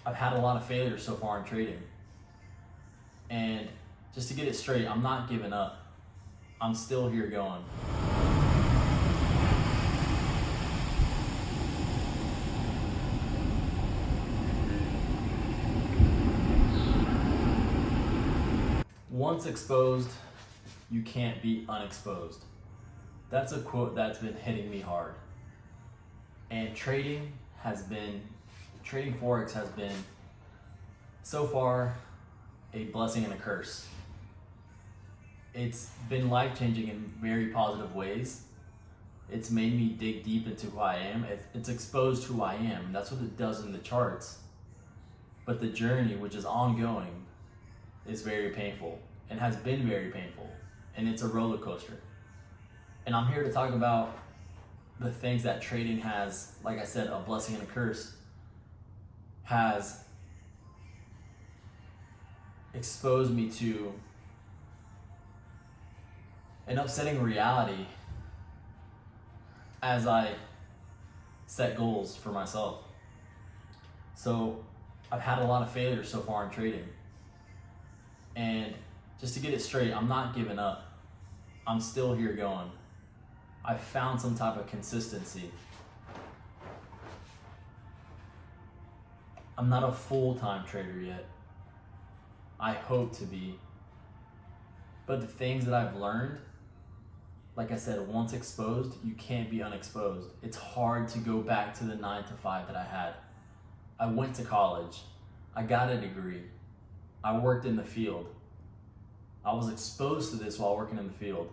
I've had a lot of failures so far in trading. And just to get it straight, I'm not giving up. I'm still here going. Once exposed, you can't be unexposed. That's a quote that's been hitting me hard. And trading forex has been so far a blessing and a curse. It's been life-changing in very positive ways. It's made me dig deep into who I am. It's exposed who I am. That's what it does in the charts. But the journey, which is ongoing, is very painful and has been very painful. And it's a roller coaster. And I'm here to talk about the things that trading has, like I said, a blessing and a curse, has exposed me to an upsetting reality as I set goals for myself. So I've had a lot of failures so far in trading. And just to get it straight, I'm not giving up. I'm still here going. I've found some type of consistency. I'm not a full-time trader yet. I hope to be. But the things that I've learned, like I said, once exposed, you can't be unexposed. It's hard to go back to the 9 to 5 that I had. I went to college. I got a degree. I worked in the field. I was exposed to this while working in the field.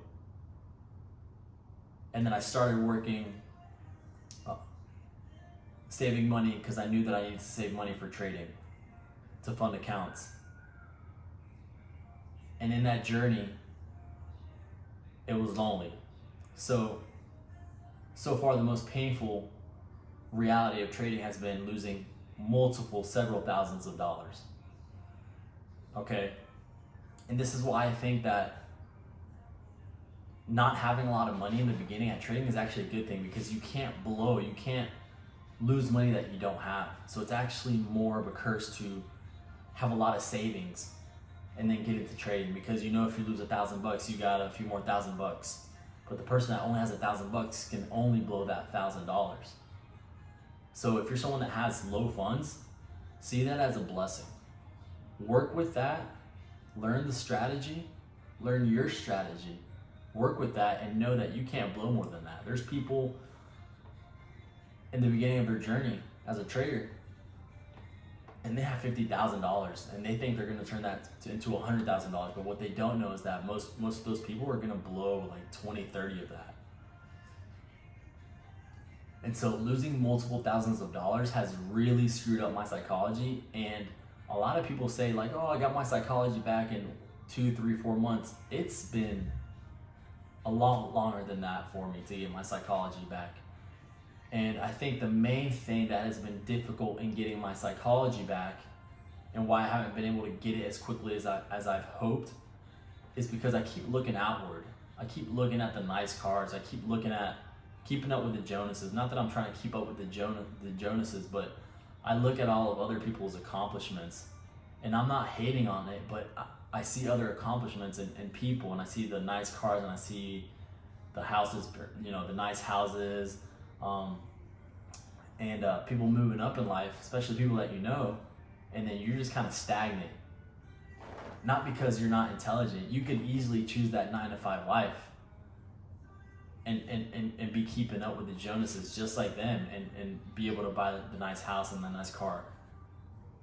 And then I started working, saving money because I knew that I needed to save money for trading, to fund accounts. And in that journey, it was lonely. So far the most painful reality of trading has been losing several thousands of dollars. Okay? And this is why I think that not having a lot of money in the beginning at trading is actually a good thing, because you can't lose money that you don't have. So it's actually more of a curse to have a lot of savings and then get into trading, because you know if you lose $1,000, you got a few more $1,000. But the person that only has $1,000 can only blow that $1,000. So if you're someone that has low funds, see that as a blessing. Work with that, learn the strategy, learn your strategy, work with that, and know that you can't blow more than that. There's people in the beginning of their journey as a trader, and they have $50,000 and they think they're gonna turn that into $100,000. But what they don't know is that most of those people are gonna blow like 20, 30 of that. And so losing multiple thousands of dollars has really screwed up my psychology. And a lot of people say like, oh, I got my psychology back in 2, 3, 4 months. It's been a lot longer than that for me to get my psychology back. And I think the main thing that has been difficult in getting my psychology back, and why I haven't been able to get it as quickly as I've hoped, is because I keep looking outward. I keep looking at the nice cars. I keep looking at keeping up with the Jonases. Not that I'm trying to keep up with the Jonases, but I look at all of other people's accomplishments, and I'm not hating on it, but I see other accomplishments and people, and I see the nice cars, and I see the houses, you know, the nice houses, and people moving up in life, especially people that you know, and then you're just kind of stagnant. Not because you're not intelligent. You could easily choose that 9 to 5 life and be keeping up with the Jonases just like them, and be able to buy the nice house and the nice car.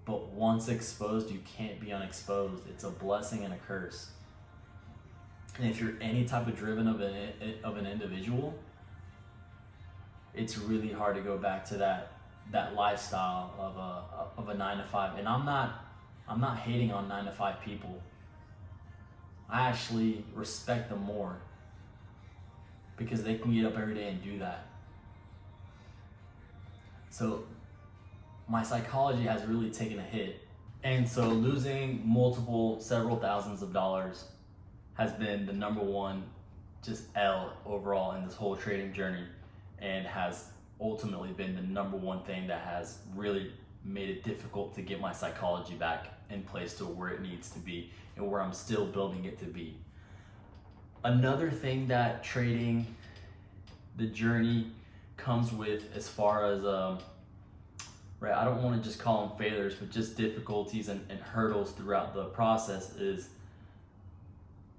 But once exposed, you can't be unexposed. It's a blessing and a curse. And if you're any type of driven of an individual, it's really hard to go back to that lifestyle of a 9 to 5. And I'm not hating on 9 to 5 people. I actually respect them more, because they can get up every day and do that. So my psychology has really taken a hit. And so losing several thousands of dollars has been the number one just L overall in this whole trading journey, and has ultimately been the number one thing that has really made it difficult to get my psychology back in place to where it needs to be and where I'm still building it to be. Another thing that trading, the journey comes with, as far as right, I don't want to just call them failures, but just difficulties and hurdles throughout the process, is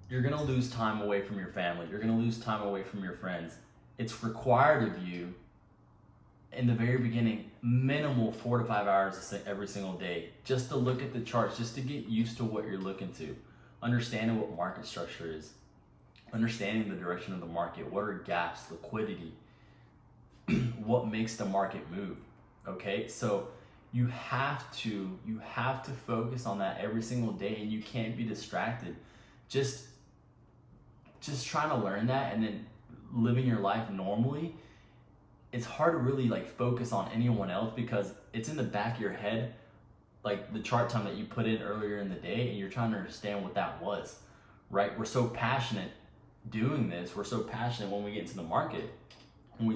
you're gonna lose time away from your family. You're gonna lose time away from your friends. It's required of you in the very beginning, minimal 4 to 5 hours every single day, just to look at the charts, just to get used to what you're looking to, understanding what market structure is, understanding the direction of the market, what are gaps, liquidity, what makes the market move. Okay, so you have to focus on that every single day, and you can't be distracted. Just trying to learn that and then living your life normally, it's hard to really like focus on anyone else because it's in the back of your head, like the chart time that you put in earlier in the day, and you're trying to understand what that was, right? We're so passionate doing this. We're so passionate when we get into the market, when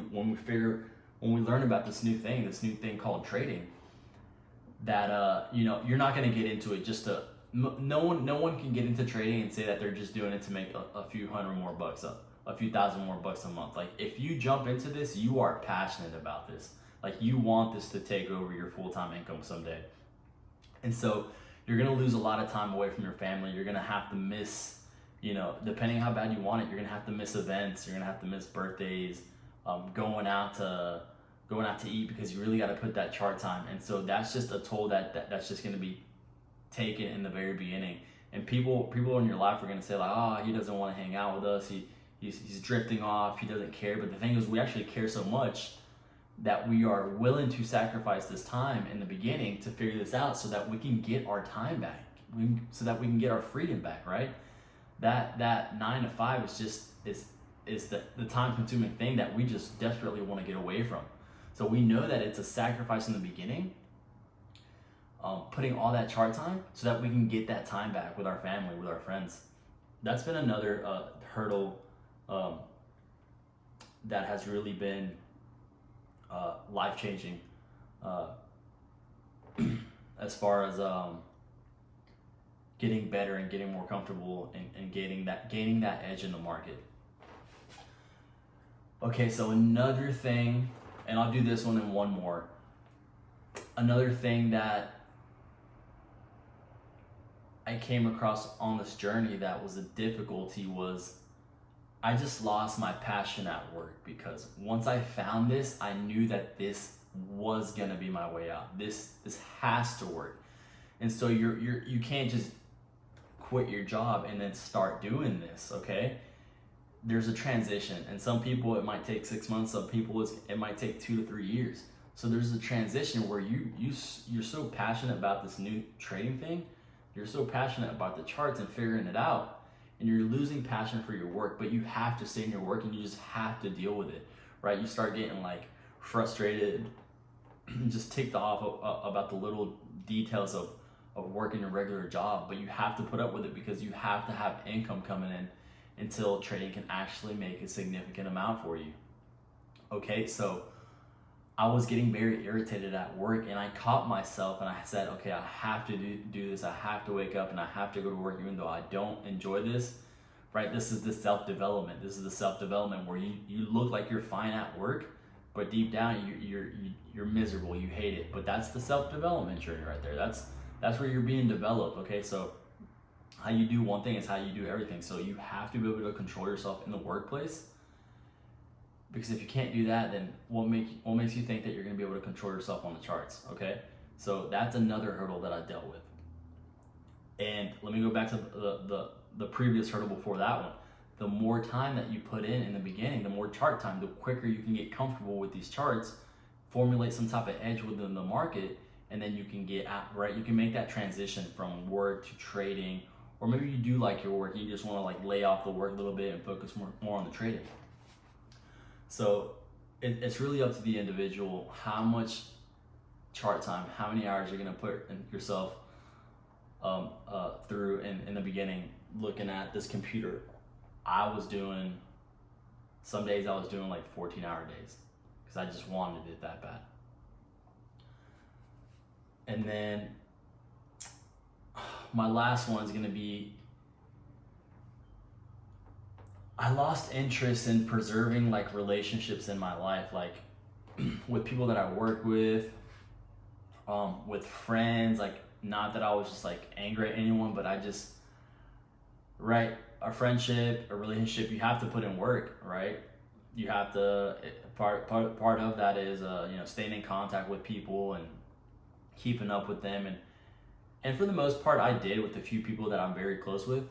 we learn about this new thing called trading, that you're not going to get into it just to. No one can get into trading and say that they're just doing it to make a few hundred more bucks up, a few thousand more bucks a month. Like, if you jump into this, you are passionate about this. Like, you want this to take over your full-time income someday. And so you're going to lose a lot of time away from your family. You're going to have to miss, depending on how bad you want it, you're going to have to miss events. You're going to have to miss birthdays, going out to eat, because you really got to put that chart time. And so that's just a toll that's just going to be taken in the very beginning. And people in your life are going to say like, oh, he doesn't want to hang out with us. He's drifting off. He doesn't care. But the thing is, we actually care so much that we are willing to sacrifice this time in the beginning to figure this out, so that we can get our time back, so that we can get our freedom back, right? That 9 to 5 is the time consuming thing that we just desperately want to get away from. So we know that it's a sacrifice in the beginning, putting all that chart time so that we can get that time back with our family, with our friends. That's been another hurdle that has really been life-changing as far as getting better and getting more comfortable and gaining that edge in the market. Okay, so another thing, and I'll do this one and one more. Another thing that I came across on this journey that was a difficulty was I just lost my passion at work, because once I found this, I knew that this was gonna be my way out. This has to work. And so you can't just quit your job and then start doing this, okay? There's a transition, and some people it might take 6 months, some people it might take 2 to 3 years. So there's a transition where you're so passionate about this new trading thing, you're so passionate about the charts and figuring it out, and you're losing passion for your work, but you have to stay in your work and you just have to deal with it, right? You start getting like frustrated, just ticked off about the little details of working a regular job, but you have to put up with it because you have to have income coming in until trading can actually make a significant amount for you. Okay, so I was getting very irritated at work, and I caught myself and I said, okay, I have to do this. I have to wake up and I have to go to work even though I don't enjoy this, right? This is the self-development. This is the self-development where you look like you're fine at work, but deep down you're miserable, you hate it. But that's the self-development journey right there. That's where you're being developed, okay? So how you do one thing is how you do everything. So you have to be able to control yourself in the workplace, because if you can't do that, then what makes you think that you're going to be able to control yourself on the charts, okay? So that's another hurdle that I dealt with. And let me go back to the previous hurdle before that one. The more time that you put in the beginning, the more chart time, the quicker you can get comfortable with these charts, formulate some type of edge within the market, and then you can get out, right? You can make that transition from work to trading, or maybe you do like your work, you just want to like lay off the work a little bit and focus more on the trading. So it's really up to the individual how much chart time, how many hours you're going to put yourself through in the beginning looking at this computer. Some days I was doing like 14-hour days because I just wanted it that bad. And then my last one is going to be, I lost interest in preserving like relationships in my life, like with people that I work with friends. Like, not that I was just like angry at anyone, but I just, right, a friendship, a relationship, you have to put in work, right? You have to, part of that is you know, staying in contact with people and keeping up with them, and for the most part I did with a few people that I'm very close with.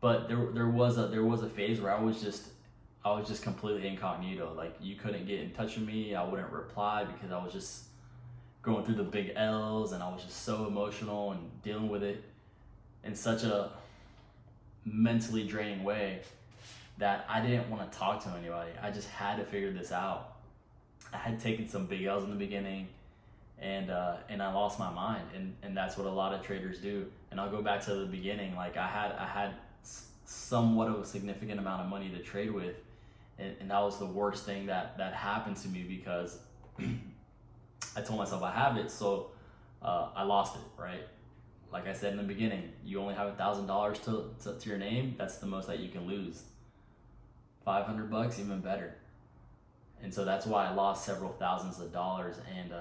But there was a phase where I was just completely incognito. Like, you couldn't get in touch with me, I wouldn't reply, because I was just going through the big L's, and I was just so emotional and dealing with it in such a mentally draining way that I didn't want to talk to anybody. I just had to figure this out. I had taken some big L's in the beginning, and I lost my mind, and that's what a lot of traders do. And I'll go back to the beginning. Like, I had somewhat of a significant amount of money to trade with, and that was the worst thing that happened to me, because I told myself I have it, so I lost it, right? Like I said in the beginning, you only have $1,000 to your name. That's the most that you can lose. $500, even better. And so that's why I lost several thousands of dollars. And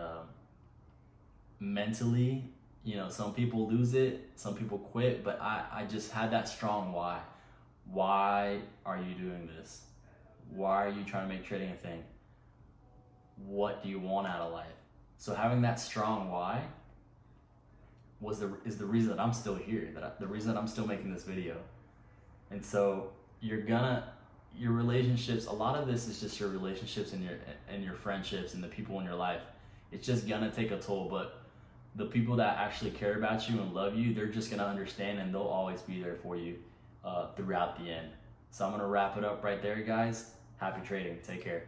mentally, you know, some people lose it, some people quit, but I just had that strong why. Why are you doing this? Why are you trying to make trading a thing? What do you want out of life? So having that strong why is the reason that I'm still here, the reason that I'm still making this video. And so your relationships, a lot of this is just your relationships and your friendships and the people in your life. It's just gonna take a toll, but the people that actually care about you and love you, they're just gonna understand, and they'll always be there for you throughout the end. So I'm gonna wrap it up right there, guys. Happy trading. Take care.